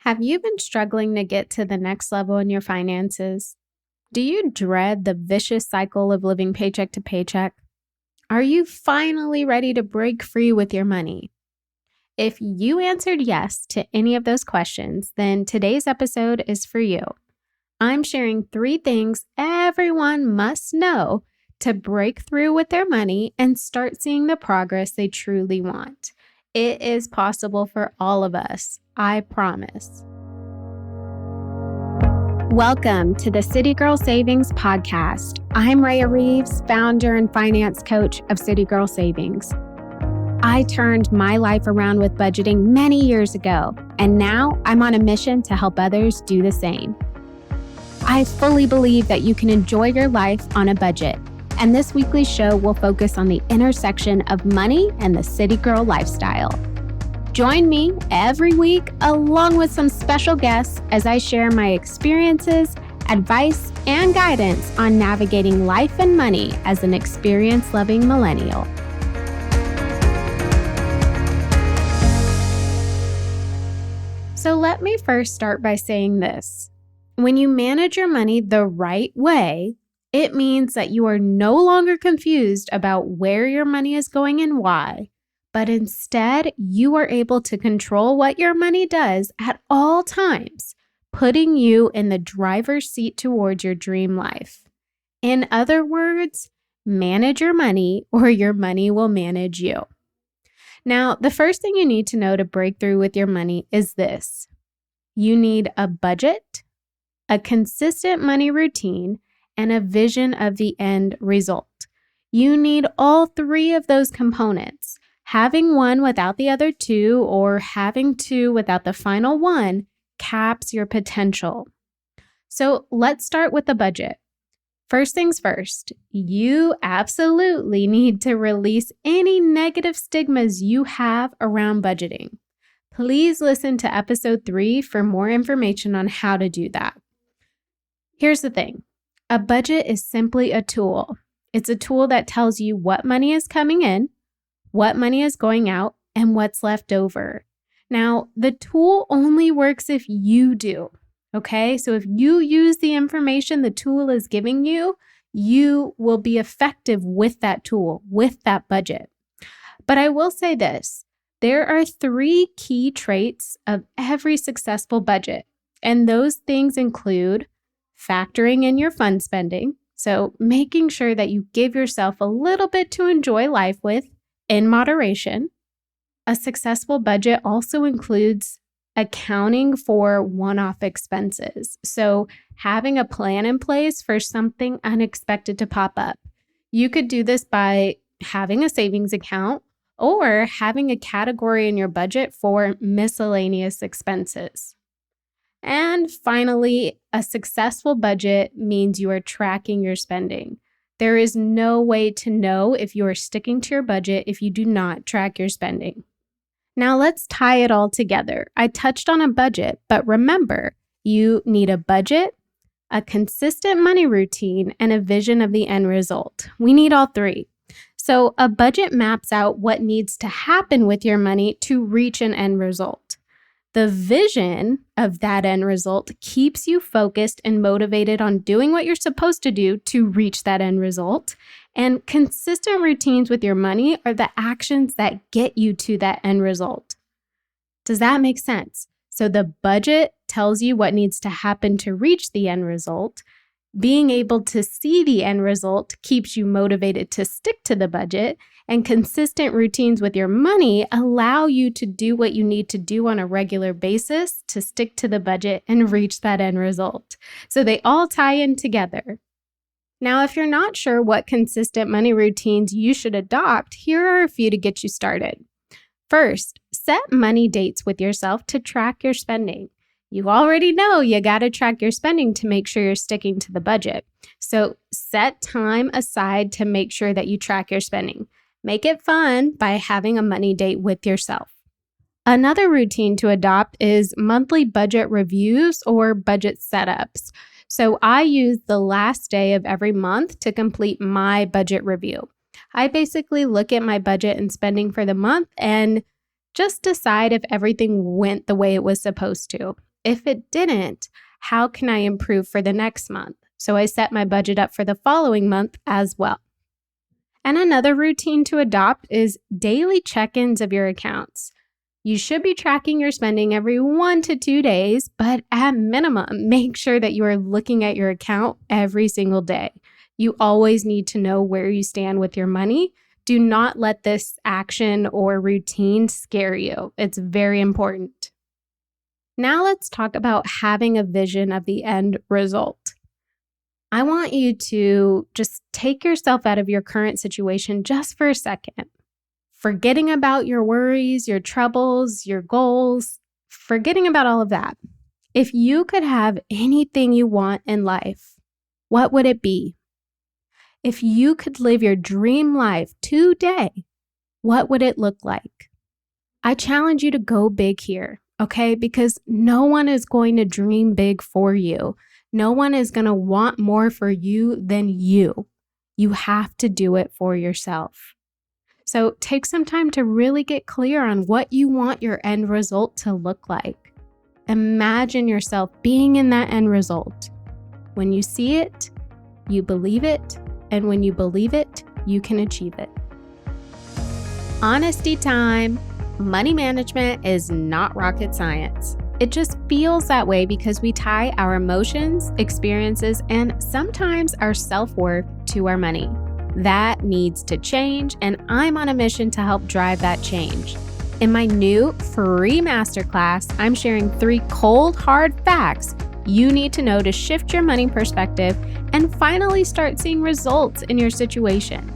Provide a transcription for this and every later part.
Have you been struggling to get to the next level in your finances? Do you dread the vicious cycle of living paycheck to paycheck? Are you finally ready to break free with your money? If you answered yes to any of those questions, then today's episode is for you. I'm sharing 3 things everyone must know to break through with their money and start seeing the progress they truly want. It is possible for all of us, I promise. Welcome to the City Girl Savings Podcast. I'm Rhea Reeves, founder and finance coach of City Girl Savings. I turned my life around with budgeting many years ago, and now I'm on a mission to help others do the same. I fully believe that you can enjoy your life on a budget, and this weekly show will focus on the intersection of money and the city girl lifestyle. Join me every week along with some special guests as I share my experiences, advice, and guidance on navigating life and money as an experience-loving millennial. So let me first start by saying this. When you manage your money the right way, it means that you are no longer confused about where your money is going and why, but instead you are able to control what your money does at all times, putting you in the driver's seat towards your dream life. In other words, manage your money or your money will manage you. Now, the first thing you need to know to break through with your money is this. You need a budget, a consistent money routine, and a vision of the end result. You need all 3 of those components. Having one without the other 2 or having 2 without the final 1 caps your potential. So let's start with the budget. First things first, you absolutely need to release any negative stigmas you have around budgeting. Please listen to episode 3 for more information on how to do that. Here's the thing. A budget is simply a tool. It's a tool that tells you what money is coming in, what money is going out, and what's left over. Now, the tool only works if you do, okay? So if you use the information the tool is giving you, you will be effective with that tool, with that budget. But I will say this, there are 3 key traits of every successful budget, and those things include factoring in your fun spending, so making sure that you give yourself a little bit to enjoy life with in moderation. A successful budget also includes accounting for one-off expenses, so having a plan in place for something unexpected to pop up. You could do this by having a savings account or having a category in your budget for miscellaneous expenses. And finally, a successful budget means you are tracking your spending. There is no way to know if you are sticking to your budget if you do not track your spending. Now let's tie it all together. I touched on a budget, but remember, you need a budget, a consistent money routine, and a vision of the end result. We need all 3. So a budget maps out what needs to happen with your money to reach an end result. The vision of that end result keeps you focused and motivated on doing what you're supposed to do to reach that end result. And consistent routines with your money are the actions that get you to that end result. Does that make sense? So the budget tells you what needs to happen to reach the end result. Being able to see the end result keeps you motivated to stick to the budget, and consistent routines with your money allow you to do what you need to do on a regular basis to stick to the budget and reach that end result. So they all tie in together. Now, if you're not sure what consistent money routines you should adopt, here are a few to get you started. First, set money dates with yourself to track your spending. You already know you got to track your spending to make sure you're sticking to the budget. So set time aside to make sure that you track your spending. Make it fun by having a money date with yourself. Another routine to adopt is monthly budget reviews or budget setups. So I use the last day of every month to complete my budget review. I basically look at my budget and spending for the month and just decide if everything went the way it was supposed to. If it didn't, how can I improve for the next month? So I set my budget up for the following month as well. And another routine to adopt is daily check-ins of your accounts. You should be tracking your spending every 1 to 2 days, but at minimum, make sure that you are looking at your account every single day. You always need to know where you stand with your money. Do not let this action or routine scare you. It's very important. Now let's talk about having a vision of the end result. I want you to just take yourself out of your current situation just for a second. Forgetting about your worries, your troubles, your goals, forgetting about all of that. If you could have anything you want in life, what would it be? If you could live your dream life today, what would it look like? I challenge you to go big here, okay? Because no one is going to dream big for you. No one is going to want more for you than you. You have to do it for yourself. So take some time to really get clear on what you want your end result to look like. Imagine yourself being in that end result. When you see it, you believe it, and when you believe it, you can achieve it. Honesty time. Money management is not rocket science. It just feels that way because we tie our emotions, experiences, and sometimes our self-worth to our money. That needs to change, and I'm on a mission to help drive that change. In my new free masterclass, I'm sharing 3 cold, hard facts you need to know to shift your money perspective and finally start seeing results in your situation.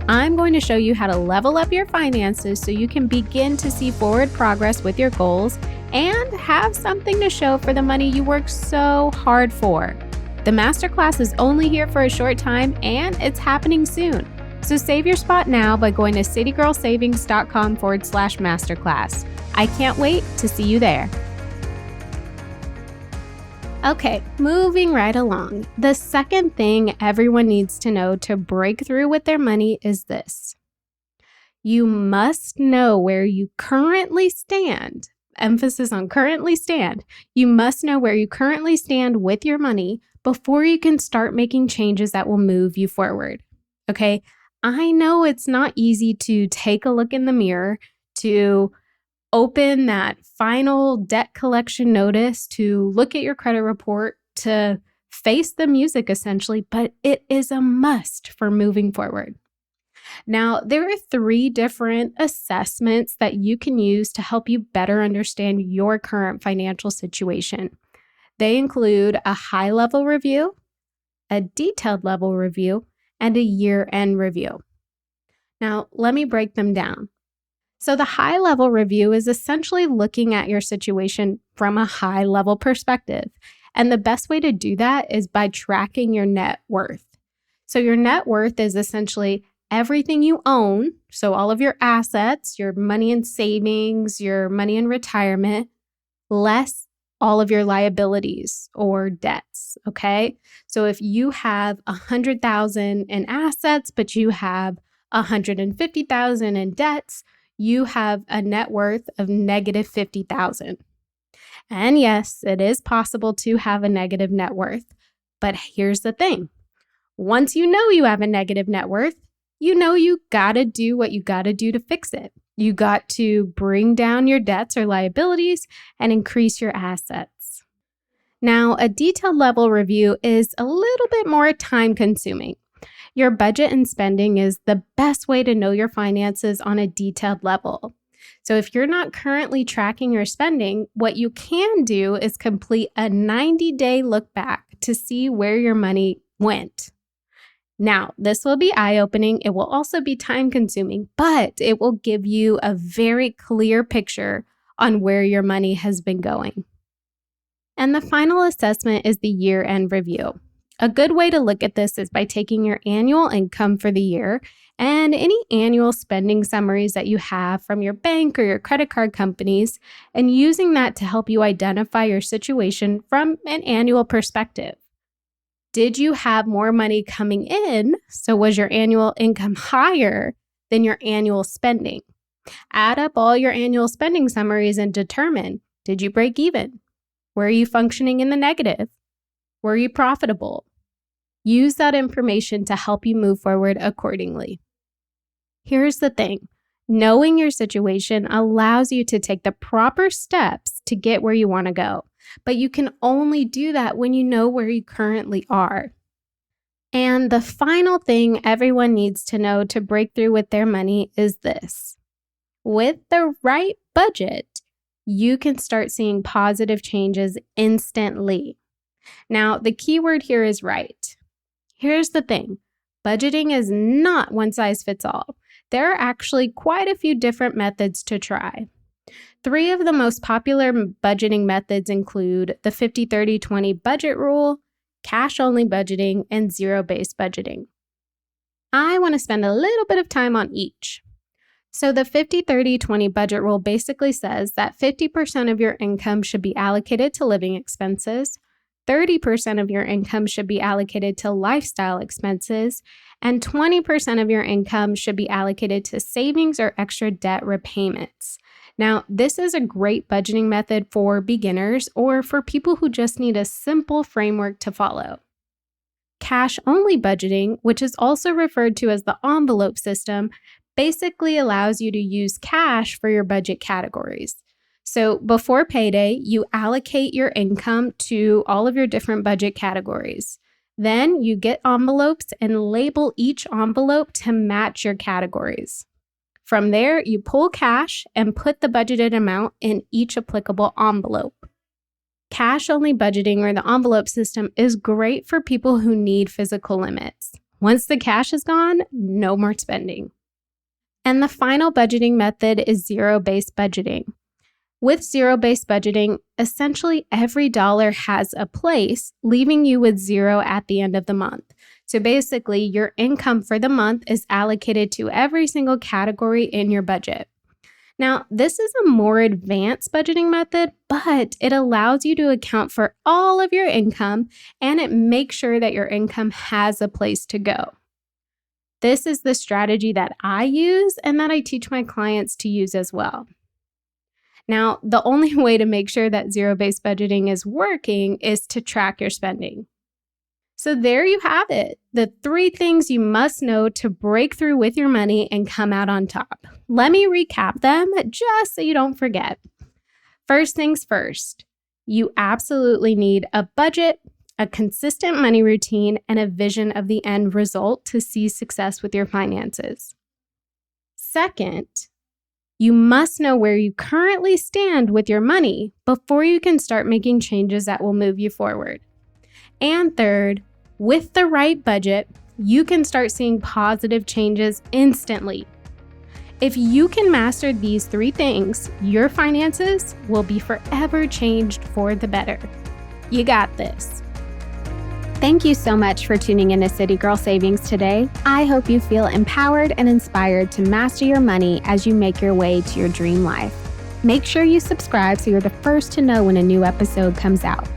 I'm going to show you how to level up your finances so you can begin to see forward progress with your goals and have something to show for the money you work so hard for. The masterclass is only here for a short time and it's happening soon. So save your spot now by going to citygirlsavings.com/masterclass. I can't wait to see you there. Okay, moving right along. The second thing everyone needs to know to break through with their money is this. You must know where you currently stand. Emphasis on currently stand. You must know where you currently stand with your money before you can start making changes that will move you forward. Okay, I know it's not easy to take a look in the mirror, to open that final debt collection notice, to look at your credit report, to face the music essentially, but it is a must for moving forward. Now, there are 3 different assessments that you can use to help you better understand your current financial situation. They include a high-level review, a detailed level review, and a year-end review. Now, let me break them down. So the high-level review is essentially looking at your situation from a high-level perspective. And the best way to do that is by tracking your net worth. So your net worth is essentially everything you own, so all of your assets, your money in savings, your money in retirement, less all of your liabilities or debts, okay? So if you have $100,000 in assets, but you have $150,000 in debts, you have a net worth of negative $50,000. And yes, it is possible to have a negative net worth. But here's the thing. Once you know you have a negative net worth, you know you gotta do what you gotta do to fix it. You got to bring down your debts or liabilities and increase your assets. Now, a detailed level review is a little bit more time consuming. Your budget and spending is the best way to know your finances on a detailed level. So if you're not currently tracking your spending, what you can do is complete a 90-day look back to see where your money went. Now, this will be eye-opening. It will also be time-consuming, but it will give you a very clear picture on where your money has been going. And the final assessment is the year-end review. A good way to look at this is by taking your annual income for the year and any annual spending summaries that you have from your bank or your credit card companies and using that to help you identify your situation from an annual perspective. Did you have more money coming in? So was your annual income higher than your annual spending? Add up all your annual spending summaries and determine, did you break even? Were you functioning in the negative? Were you profitable? Use that information to help you move forward accordingly. Here's the thing. Knowing your situation allows you to take the proper steps to get where you want to go, but you can only do that when you know where you currently are. And the final thing everyone needs to know to break through with their money is this. With the right budget, you can start seeing positive changes instantly. Now, the key word here is right. Here's the thing. Budgeting is not one size fits all. There are actually quite a few different methods to try. 3 of the most popular budgeting methods include the 50-30-20 budget rule, cash-only budgeting, and zero-based budgeting. I want to spend a little bit of time on each. So the 50-30-20 budget rule basically says that 50% of your income should be allocated to living expenses, 30% of your income should be allocated to lifestyle expenses, and 20% of your income should be allocated to savings or extra debt repayments. Now, this is a great budgeting method for beginners or for people who just need a simple framework to follow. Cash-only budgeting, which is also referred to as the envelope system, basically allows you to use cash for your budget categories. So before payday, you allocate your income to all of your different budget categories. Then you get envelopes and label each envelope to match your categories. From there, you pull cash and put the budgeted amount in each applicable envelope. Cash-only budgeting or the envelope system is great for people who need physical limits. Once the cash is gone, no more spending. And the final budgeting method is zero-based budgeting. With zero-based budgeting, essentially every dollar has a place, leaving you with zero at the end of the month. So basically, your income for the month is allocated to every single category in your budget. Now, this is a more advanced budgeting method, but it allows you to account for all of your income and it makes sure that your income has a place to go. This is the strategy that I use and that I teach my clients to use as well. Now, the only way to make sure that zero-based budgeting is working is to track your spending. So there you have it, the 3 things you must know to break through with your money and come out on top. Let me recap them just so you don't forget. First things first, you absolutely need a budget, a consistent money routine, and a vision of the end result to see success with your finances. Second, you must know where you currently stand with your money before you can start making changes that will move you forward. And third, with the right budget, you can start seeing positive changes instantly. If you can master these 3 things, your finances will be forever changed for the better. You got this. Thank you so much for tuning in to City Girl Savings today. I hope you feel empowered and inspired to master your money as you make your way to your dream life. Make sure you subscribe so you're the first to know when a new episode comes out.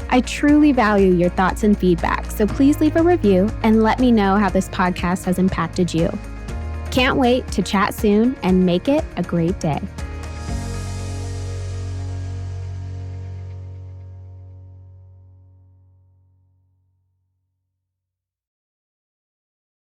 I truly value your thoughts and feedback, so please leave a review and let me know how this podcast has impacted you. Can't wait to chat soon and make it a great day.